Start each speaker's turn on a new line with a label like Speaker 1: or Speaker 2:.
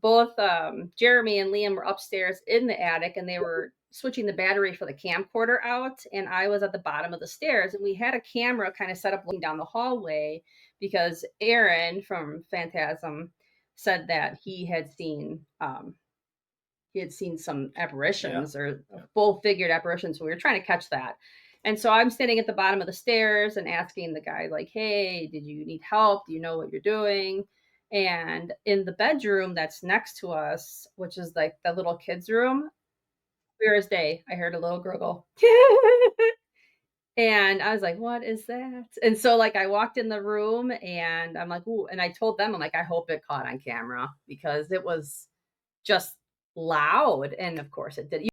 Speaker 1: both Jeremy and Liam were upstairs in the attic and they were switching the battery for the camcorder out. And I was at the bottom of the stairs and we had a camera kind of set up looking down the hallway because Aaron from Phantasm said that he had seen some apparitions or full figured apparitions. So we were trying to catch that. And so I'm standing at the bottom of the stairs and asking the guy, like, hey, did you need help? Do you know what you're doing? And in the bedroom that's next to us, which is like the little kids' room, clear as day, I heard a little gurgle. And I was like, what is that? And so, like, I walked in the room and I'm like, ooh, and I told them, I'm like, I hope it caught on camera because it was just loud. And of course it did.